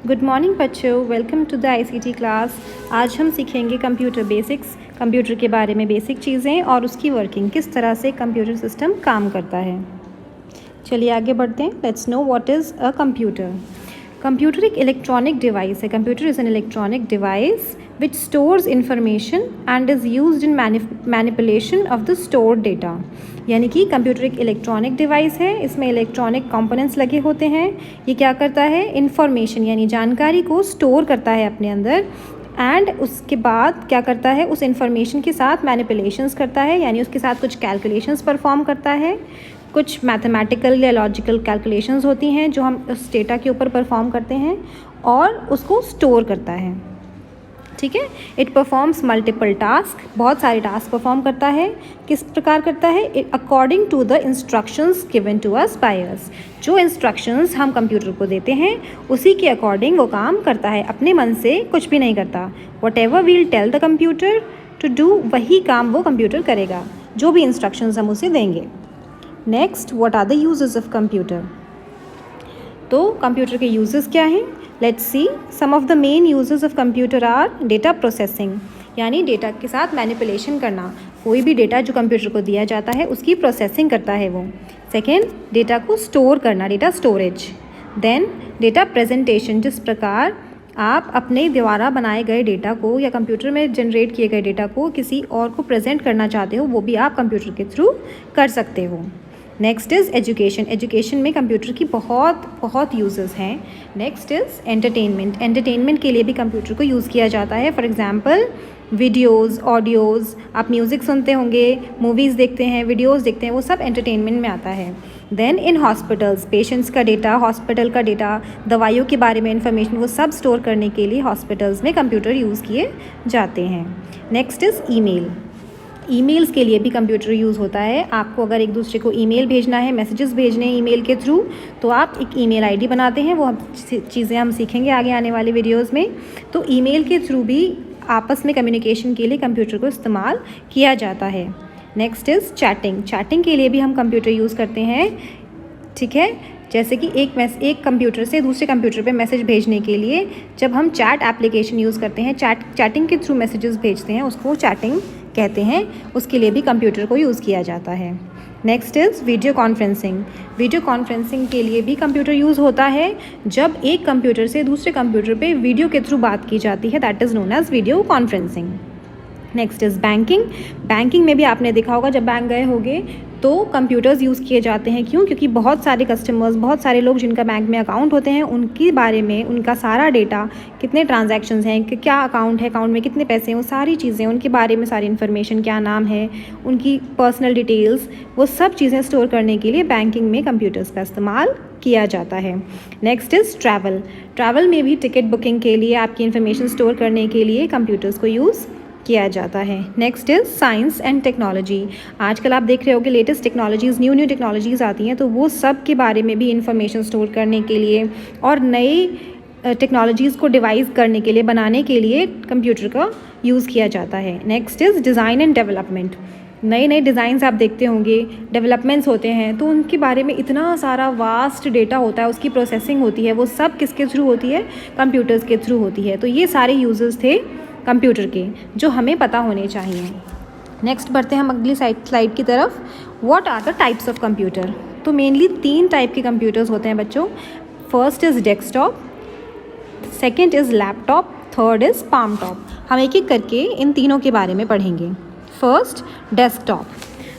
Good morning बच्चों, welcome to the ICT class. आज हम सीखेंगे कंप्यूटर बेसिक्स, कंप्यूटर के बारे में बेसिक चीज़ें और उसकी वर्किंग, किस तरह से कंप्यूटर सिस्टम काम करता है। चलिए आगे बढ़ते हैं। Let's know what is a computer. Computer एक इलेक्ट्रॉनिक डिवाइस है। Computer is an electronic device which stores information and is used in manipulation of the stored data। यानी कि कंप्यूटर एक इलेक्ट्रॉनिक डिवाइस है, इसमें इलेक्ट्रॉनिक कंपोनेंट्स लगे होते हैं। ये क्या करता है? इंफॉर्मेशन यानी जानकारी को स्टोर करता है अपने अंदर, एंड उसके बाद क्या करता है? उस इंफॉर्मेशन के साथ मैनिपुलेशंस करता है, यानी उसके साथ कुछ कैलकुलेशंस परफॉर्म करता है। कुछ मैथमेटिकल या लॉजिकल कैलकुलेशंस होती हैं जो हम उस डेटा के ऊपर परफॉर्म करते हैं, और उसको स्टोर करता है। ठीक है। इट परफॉर्म्स मल्टीपल टास्क, बहुत सारे टास्क परफॉर्म करता है। किस प्रकार करता है? According to the instructions given to us by us. जो इंस्ट्रक्शंस हम कंप्यूटर को देते हैं उसी के अकॉर्डिंग वो काम करता है, अपने मन से कुछ भी नहीं करता। Whatever will tell the computer to do, वही काम वो कंप्यूटर करेगा, जो भी इंस्ट्रक्शंस हम उसे देंगे। Next, what are the uses of computer. तो कंप्यूटर के यूजेस क्या हैं? Let's see. Some of the main uses of computer are data processing, यानी डेटा के साथ मैनिपुलेशन करना। कोई भी डेटा जो कंप्यूटर को दिया जाता है उसकी प्रोसेसिंग करता है वो। सेकेंड, डेटा को स्टोर करना, data storage. Then data presentation, जिस प्रकार आप अपने द्वारा बनाए गए डेटा को या कंप्यूटर में जनरेट किए गए डेटा को किसी और को प्रेजेंट करना चाहते हो, वो भी आप कंप्यूटर के थ्रू कर सकते हो। Next is education. एजुकेशन में कंप्यूटर की बहुत यूजेस हैं। Next is entertainment. एंटरटेनमेंट के लिए भी कंप्यूटर को यूज़ किया जाता है। फॉर एग्जांपल वीडियोज़, ऑडियोज़, आप म्यूज़िक सुनते होंगे, मूवीज़ देखते हैं, वीडियोज़ देखते हैं, वो सब एंटरटेनमेंट में आता है। देन इन हॉस्पिटल्स, पेशेंट्स का डेटा, हॉस्पिटल का डेटा, दवाइयों के बारे में इंफॉर्मेशन, वो सब स्टोर करने के लिए हॉस्पिटल्स में कंप्यूटर यूज़ किए जाते हैं। Next is email. ईमेल्स के लिए भी कंप्यूटर यूज़ होता है। आपको अगर एक दूसरे को ईमेल भेजना है, मैसेजेस भेजने हैं ईमेल के थ्रू, तो आप एक ईमेल आईडी बनाते हैं। वो चीज़ें हम सीखेंगे आगे आने वाले वीडियोस में। तो ईमेल के थ्रू भी आपस में कम्युनिकेशन के लिए कंप्यूटर को इस्तेमाल किया जाता है। Next is chatting. चैटिंग के लिए भी हम कंप्यूटर यूज़ करते हैं। ठीक है। जैसे कि एक कंप्यूटर से दूसरे कंप्यूटर पे मैसेज भेजने के लिए जब हम चैट एप्लीकेशन यूज़ करते हैं, चैटिंग के थ्रू मैसेजेस भेजते हैं, उसको चैटिंग कहते हैं। उसके लिए भी कंप्यूटर को यूज़ किया जाता है। Next is video conferencing. Video conferencing के लिए भी कंप्यूटर यूज़ होता है। जब एक कंप्यूटर से दूसरे कंप्यूटर पे वीडियो के थ्रू बात की जाती है, that is known as video conferencing. Next is banking. Banking में भी आपने देखा होगा, जब बैंक गए होंगे तो कंप्यूटर्स यूज़ किए जाते हैं। क्यों? क्योंकि बहुत सारे कस्टमर्स, बहुत सारे लोग जिनका बैंक में अकाउंट होते हैं, उनके बारे में, उनका सारा डेटा, कितने ट्रांजैक्शंस हैं, कि क्या अकाउंट है, अकाउंट में कितने पैसे हैं, वो सारी चीज़ें, उनके बारे में सारी इन्फॉर्मेशन, क्या नाम है, उनकी पर्सनल डिटेल्स, वो सब चीज़ें स्टोर करने के लिए बैंकिंग में कंप्यूटर्स का इस्तेमाल किया जाता है। Next is travel. ट्रैवल में भी टिकट बुकिंग के लिए, आपकी इन्फॉर्मेशन स्टोर करने के लिए कंप्यूटर्स को यूज़ किया जाता है। Next is science and technology. आजकल आप देख रहे हो कि लेटेस्ट टेक्नोलॉजीज़, न्यू टेक्नोलॉजीज़ आती हैं, तो वो सब के बारे में भी इंफॉर्मेशन स्टोर करने के लिए और नई टेक्नोलॉजीज़ को डिवाइस करने के लिए, बनाने के लिए कंप्यूटर का यूज़ किया जाता है। Next is design and development. नए नए डिज़ाइंस आप देखते होंगे, डेवलपमेंट्स होते हैं, तो उनके बारे में इतना सारा वास्ट डेटा होता है, उसकी प्रोसेसिंग होती है, वो सब किसके थ्रू होती है? कंप्यूटर्स के थ्रू होती है। तो ये सारे यूजेस थे कंप्यूटर के, जो हमें पता होने चाहिए। नेक्स्ट बढ़ते हैं हम अगली स्लाइड की तरफ। What are the types of computer. तो मेनली 3 टाइप के कंप्यूटर्स होते हैं बच्चों। First is desktop, second is laptop, third is palmtop. हम एक एक करके इन तीनों के बारे में पढ़ेंगे। First, desktop.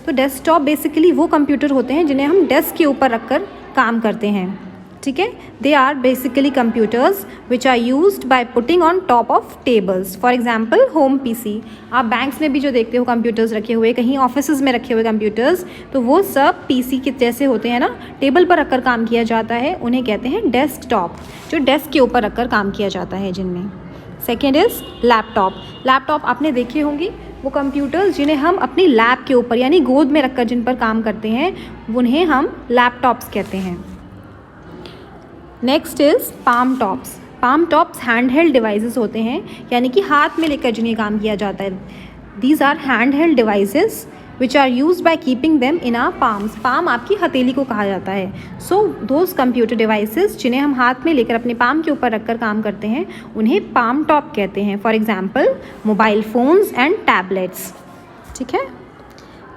तो डेस्कटॉप बेसिकली वो कंप्यूटर होते हैं जिन्हें हम डेस्क के ऊपर रखकर काम करते हैं। ठीक है। They are basically computers which are used by putting on top of tables. For example home PC. आप बैंक्स में भी जो देखते हो कंप्यूटर्स रखे हुए, कहीं ऑफिस में रखे हुए कंप्यूटर्स, तो वो सब पीसी के जैसे होते हैं ना, टेबल पर रखकर काम किया जाता है, उन्हें कहते हैं डेस्कटॉप, जो डेस्क के ऊपर रखकर काम किया जाता है जिनमें। Second is laptop. लैपटॉप आपने देखे होंगे, वो कंप्यूटर्स जिन्हें हम अपनी लैप के ऊपर यानी गोद में रखकर जिन पर काम करते हैं, उन्हें हम लैपटॉप्स कहते हैं। Next is palm tops. Palm tops hand held devices होते हैं, यानी कि हाथ में लेकर जिन्हें काम किया जाता है। These are handheld devices which are use by keeping them in our palms. Palm आपकी हथेली को कहा जाता है। सो दोज कंप्यूटर डिवाइसेस जिन्हें हम हाथ में लेकर अपने पाम के ऊपर रखकर काम करते हैं उन्हें पाम टॉप कहते हैं। For example mobile phones and tablets. ठीक है,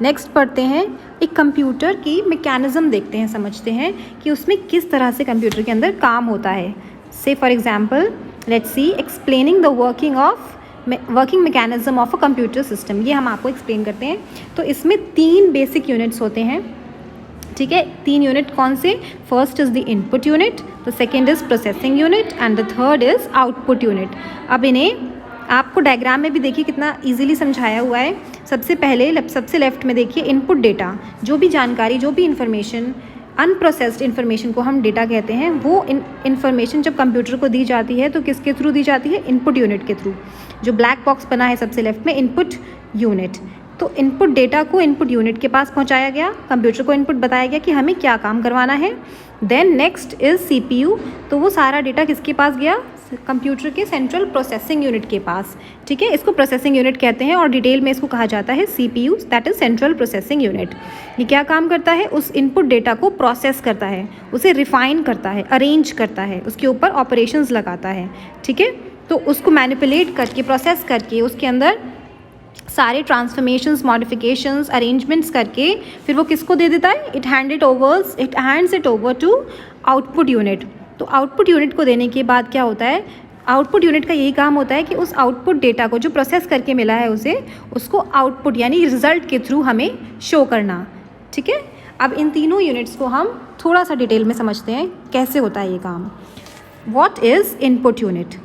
नेक्स्ट पढ़ते हैं, एक कंप्यूटर की मैकेनिज़्म देखते हैं, समझते हैं कि उसमें किस तरह से कंप्यूटर के अंदर काम होता है। से for example let's see explaining the working mechanism of a computer system. ये हम आपको एक्सप्लेन करते हैं। तो इसमें 3 बेसिक यूनिट्स होते हैं। ठीक है, 3 यूनिट कौन से? First is the input unit, the second is processing unit and the third is output unit. अब इन्हें आपको डायग्राम में भी देखिए कितना इजीली समझाया हुआ है। सबसे पहले सबसे लेफ्ट में देखिए इनपुट डेटा, जो भी जानकारी, जो भी इंफॉर्मेशन, अनप्रोसेस्ड इन्फॉर्मेशन को हम डेटा कहते हैं। वो इन्फॉर्मेशन जब कंप्यूटर को दी जाती है तो किसके थ्रू दी जाती है? इनपुट यूनिट के थ्रू। जो ब्लैक बॉक्स बना है सबसे लेफ्ट में, इनपुट यूनिट। तो इनपुट डेटा को इनपुट यूनिट के पास पहुंचाया गया, कंप्यूटर को इनपुट बताया गया कि हमें क्या काम करवाना है। Then next is CPU। तो वो सारा डेटा किसके पास गया? कंप्यूटर के सेंट्रल प्रोसेसिंग यूनिट के पास। ठीक है, इसको प्रोसेसिंग यूनिट कहते हैं और डिटेल में इसको कहा जाता है CPU, that is central processing unit. ये क्या काम करता है? उस इनपुट डेटा को प्रोसेस करता है, उसे रिफाइन करता है, अरेंज करता है, उसके ऊपर ऑपरेशंस लगाता है। ठीक है, तो उसको मैनिपुलेट करके, प्रोसेस करके, उसके अंदर सारे ट्रांसफॉर्मेशंस, मॉडिफिकेशंस, अरेंजमेंट्स करके फिर वो किसको दे देता है? It hands it over to output unit. तो आउटपुट यूनिट को देने के बाद क्या होता है? आउटपुट यूनिट का यही काम होता है कि उस आउटपुट डेटा को जो प्रोसेस करके मिला है उसको आउटपुट यानी रिजल्ट के थ्रू हमें शो करना। ठीक है, अब इन तीनों यूनिट्स को हम थोड़ा सा डिटेल में समझते हैं कैसे होता है ये काम। What is input unit?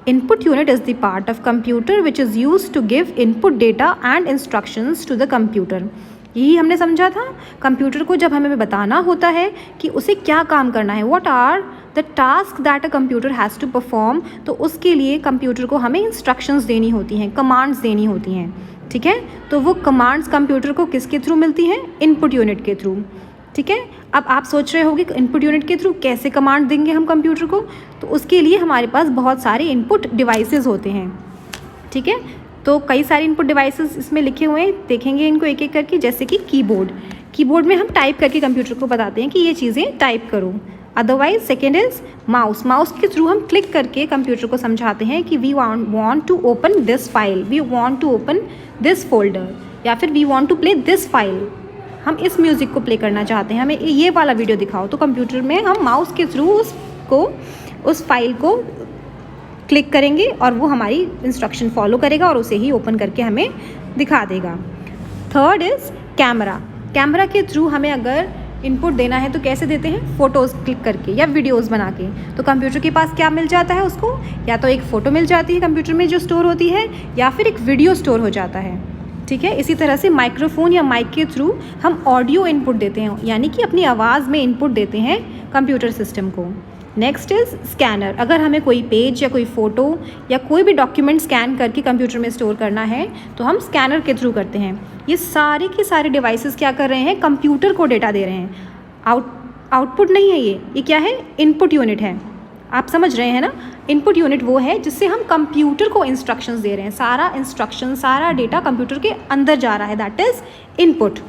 Input unit is the part of computer which is used to give input data and instructions to the computer। यही हमने समझा था। कंप्यूटर को जब हमें बताना होता है कि उसे क्या काम करना है, what are the tasks that a computer has to perform, तो उसके लिए कंप्यूटर को हमें इंस्ट्रक्शंस देनी होती हैं, कमांड्स देनी होती हैं। ठीक है, तो वो कमांड्स कंप्यूटर को किसके थ्रू मिलती हैं? इनपुट यूनिट के थ्रू। ठीक है, अब आप सोच रहे होंगे इनपुट यूनिट के थ्रू कैसे कमांड देंगे हम कंप्यूटर को? तो उसके लिए हमारे पास बहुत सारे इनपुट डिवाइसेस होते हैं। ठीक है, तो कई सारे इनपुट डिवाइसेस इसमें लिखे हुए हैं, देखेंगे इनको एक एक करके। जैसे कि कीबोर्ड में हम टाइप करके कंप्यूटर को बताते हैं कि ये चीज़ें टाइप करो। अदरवाइज सेकेंड इज़ माउस के थ्रू हम क्लिक करके कंप्यूटर को समझाते हैं कि we want to open this file, we want to open this folder, या फिर we want to play this file, हम इस म्यूज़िक को प्ले करना चाहते हैं, हमें ये वाला वीडियो दिखाओ। तो कंप्यूटर में हम माउस के थ्रू उस फाइल को क्लिक करेंगे और वो हमारी इंस्ट्रक्शन फॉलो करेगा और उसे ही ओपन करके हमें दिखा देगा। थर्ड इज़ कैमरा के थ्रू हमें अगर इनपुट देना है तो कैसे देते हैं? फ़ोटोज़ क्लिक करके या वीडियोज़ बना के। तो कंप्यूटर के पास क्या मिल जाता है उसको? या तो एक फ़ोटो मिल जाती है कंप्यूटर में जो स्टोर होती है, या फिर एक वीडियो स्टोर हो जाता है। ठीक है, इसी तरह से माइक्रोफोन या माइक के थ्रू हम ऑडियो इनपुट देते हैं, यानी कि अपनी आवाज़ में इनपुट देते हैं कंप्यूटर सिस्टम को। Next is scanner. अगर हमें कोई पेज या कोई फ़ोटो या कोई भी डॉक्यूमेंट स्कैन करके कंप्यूटर में स्टोर करना है तो हम स्कैनर के थ्रू करते हैं। ये सारे के सारे डिवाइसेस क्या कर रहे हैं? कंप्यूटर को डेटा दे रहे हैं। आउटपुट नहीं है ये क्या है? इनपुट यूनिट है। आप समझ रहे हैं ना? इनपुट यूनिट वो है जिससे हम कंप्यूटर को इंस्ट्रक्शंस दे रहे हैं। सारा डेटा कंप्यूटर के अंदर जा रहा है, that is input.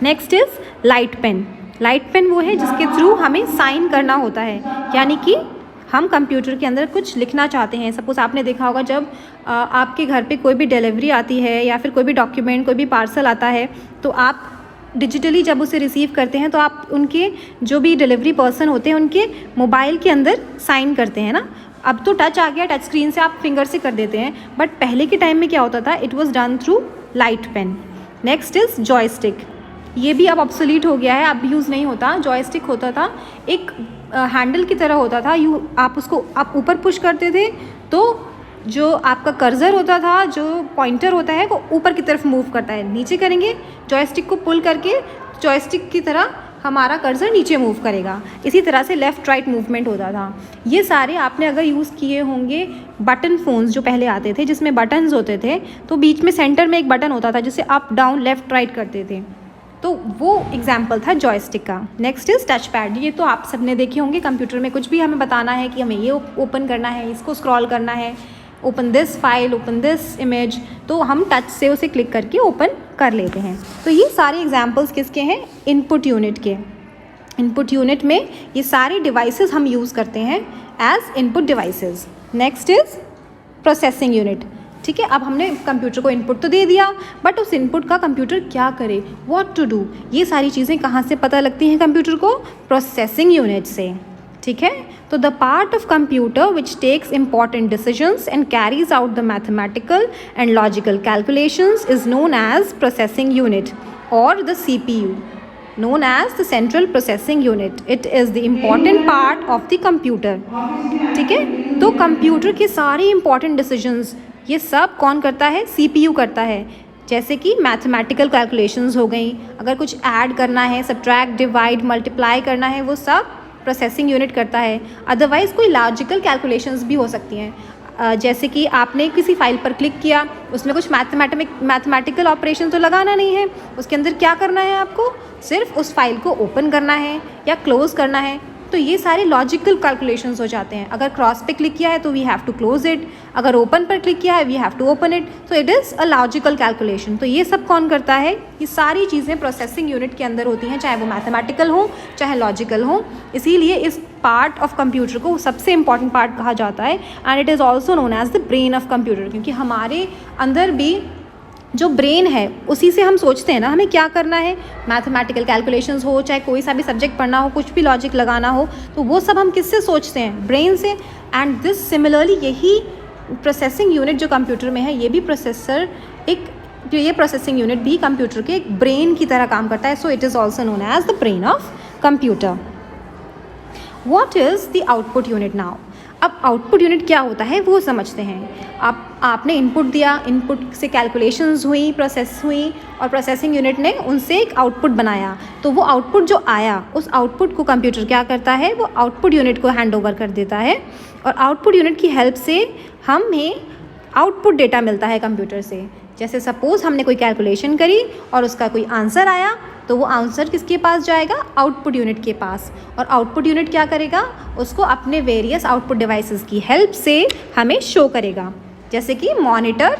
Next is light pen वो है जिसके थ्रू हमें साइन करना होता है, यानी कि हम कंप्यूटर के अंदर कुछ लिखना चाहते हैं। सपोज़ आपने देखा होगा जब आपके घर पे कोई भी डिलीवरी आती है या फिर कोई भी डॉक्यूमेंट, कोई भी पार्सल आता है, तो आप डिजिटली जब उसे रिसीव करते हैं तो आप उनके जो भी डिलीवरी पर्सन होते हैं उनके मोबाइल के अंदर साइन करते हैं ना। अब तो टच आ गया, टच स्क्रीन से आप फिंगर से कर देते हैं, बट पहले के टाइम में क्या होता था? It was done through light pen. Next is joystick. ये भी अब ऑब्सोलीट हो गया है, अब यूज़ नहीं होता। जॉयस्टिक होता था एक हैंडल की तरह होता था, आप ऊपर पुश करते थे तो जो आपका कर्सर होता था, जो पॉइंटर होता है, वो ऊपर की तरफ मूव करता है। नीचे करेंगे जॉयस्टिक को पुल करके, जॉयस्टिक की तरह हमारा कर्सर नीचे मूव करेगा। इसी तरह से लेफ़्ट राइट मूवमेंट होता था। ये सारे आपने अगर यूज़ किए होंगे बटन फ़ोन्स जो पहले आते थे जिसमें बटन्स होते थे, तो बीच में सेंटर में एक बटन होता था जिसे अप डाउन लेफ़्ट राइट करते थे, तो वो एग्जाम्पल था जॉयस्टिक का। Next is touch pad. ये तो आप सबने देखे होंगे, कंप्यूटर में कुछ भी हमें बताना है कि हमें ये ओपन करना है, इसको स्क्रॉल करना है, open this file, open this image, तो हम टच से उसे क्लिक करके ओपन कर लेते हैं। तो ये सारे एग्जाम्पल्स किसके हैं? इनपुट यूनिट के। इनपुट यूनिट में ये सारे डिवाइसेस हम यूज़ करते हैं as input devices. Next is processing unit. ठीक है, अब हमने कंप्यूटर को इनपुट तो दे दिया, बट उस इनपुट का कंप्यूटर क्या करे, व्हाट टू डू, ये सारी चीज़ें कहाँ से पता लगती हैं कंप्यूटर को? प्रोसेसिंग यूनिट से। ठीक है, तो the part of computer which takes important decisions and carries out the mathematical and logical calculations is known as processing unit और the CPU, known as the central processing unit. It is the important part of the computer. ठीक है, तो computer के सारे important decisions ये सब कौन करता है? CPU करता है। जैसे कि मैथमेटिकल कैलकुलेशंस हो गई, अगर कुछ ऐड करना है, सब्ट्रैक्ट, डिवाइड, मल्टीप्लाई करना है, वो सब प्रोसेसिंग यूनिट करता है। अदरवाइज़ कोई लॉजिकल कैलकुलेशंस भी हो सकती हैं, जैसे कि आपने किसी फाइल पर क्लिक किया, उसमें कुछ मैथमेटिकल ऑपरेशन तो लगाना नहीं है, उसके अंदर क्या करना है आपको? सिर्फ उस फाइल को ओपन करना है या क्लोज़ करना है। तो ये सारे लॉजिकल कैलकुलेशंस हो जाते हैं। अगर क्रॉस पे क्लिक किया है तो we have to close it, अगर ओपन पर क्लिक किया है we have to open it, तो it is a logical calculation. तो ये सब कौन करता है? ये सारी चीज़ें प्रोसेसिंग यूनिट के अंदर होती हैं, चाहे वो मैथमेटिकल हो चाहे लॉजिकल हो। इसीलिए इस पार्ट ऑफ कंप्यूटर को सबसे इंपॉर्टेंट पार्ट कहा जाता है and it is also known as the brain of computer, क्योंकि हमारे अंदर भी जो ब्रेन है उसी से हम सोचते हैं ना हमें क्या करना है। मैथमेटिकल कैलकुलेशंस हो, चाहे कोई सा भी सब्जेक्ट पढ़ना हो, कुछ भी लॉजिक लगाना हो, तो वो सब हम किससे सोचते हैं? ब्रेन से। एंड दिस सिमिलरली यही प्रोसेसिंग यूनिट जो कंप्यूटर में है, ये भी प्रोसेसर एक जो ये प्रोसेसिंग यूनिट भी कंप्यूटर के एक ब्रेन की तरह काम करता है। So it is also known as the brain of computer. What is the output unit now? अब आउटपुट यूनिट क्या होता है वो समझते हैं। आपने इनपुट दिया, इनपुट से कैलकुलेशंस हुई, प्रोसेस हुई, और प्रोसेसिंग यूनिट ने उनसे एक आउटपुट बनाया। तो वो आउटपुट जो आया, उस आउटपुट को कंप्यूटर क्या करता है? वो आउटपुट यूनिट को हैंड ओवर कर देता है, और आउटपुट यूनिट की हेल्प से हमें आउटपुट डेटा मिलता है कंप्यूटर से। जैसे सपोज़ हमने कोई कैलकुलेशन करी और उसका कोई आंसर आया, तो वो आंसर किसके पास जाएगा? आउटपुट यूनिट के पास। और आउटपुट यूनिट क्या करेगा? उसको अपने वेरियस आउटपुट डिवाइसेस की हेल्प से हमें शो करेगा, जैसे कि मॉनिटर,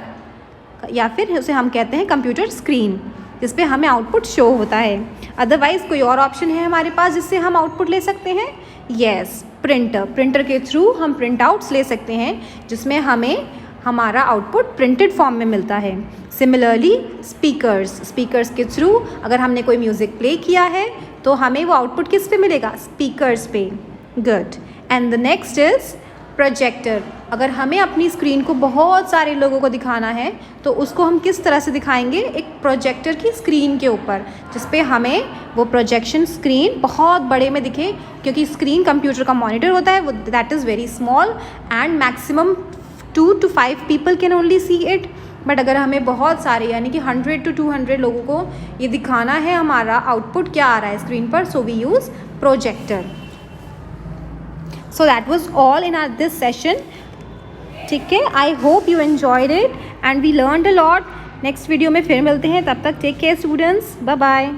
या फिर उसे हम कहते हैं कंप्यूटर स्क्रीन, जिस पे हमें आउटपुट शो होता है। अदरवाइज़ कोई और ऑप्शन है हमारे पास जिससे हम आउटपुट ले सकते हैं? Yes, printer. प्रिंटर के थ्रू हम प्रिंट आउट्स ले सकते हैं, जिसमें हमें हमारा आउटपुट प्रिंटेड फॉर्म में मिलता है। सिमिलरली स्पीकर्स के थ्रू अगर हमने कोई म्यूज़िक प्ले किया है तो हमें वो आउटपुट किस पे मिलेगा? स्पीकर्स पे। Good. And the next is projector. अगर हमें अपनी स्क्रीन को बहुत सारे लोगों को दिखाना है तो उसको हम किस तरह से दिखाएंगे? एक प्रोजेक्टर की स्क्रीन के ऊपर, जिस पे हमें वो प्रोजेक्शन स्क्रीन बहुत बड़े में दिखे, क्योंकि स्क्रीन कंप्यूटर का मॉनिटर होता है, वो that is very small and maximum 2 to 5 people can only see it। But अगर हमें बहुत सारे यानी कि 100 to 200 लोगों को ये दिखाना है हमारा आउटपुट क्या आ रहा है स्क्रीन पर, so we use projector. So that was all in this session. ठीक है, I hope you enjoyed it and we learned a lot. Next video में फिर मिलते हैं, तब तक take care students, bye bye.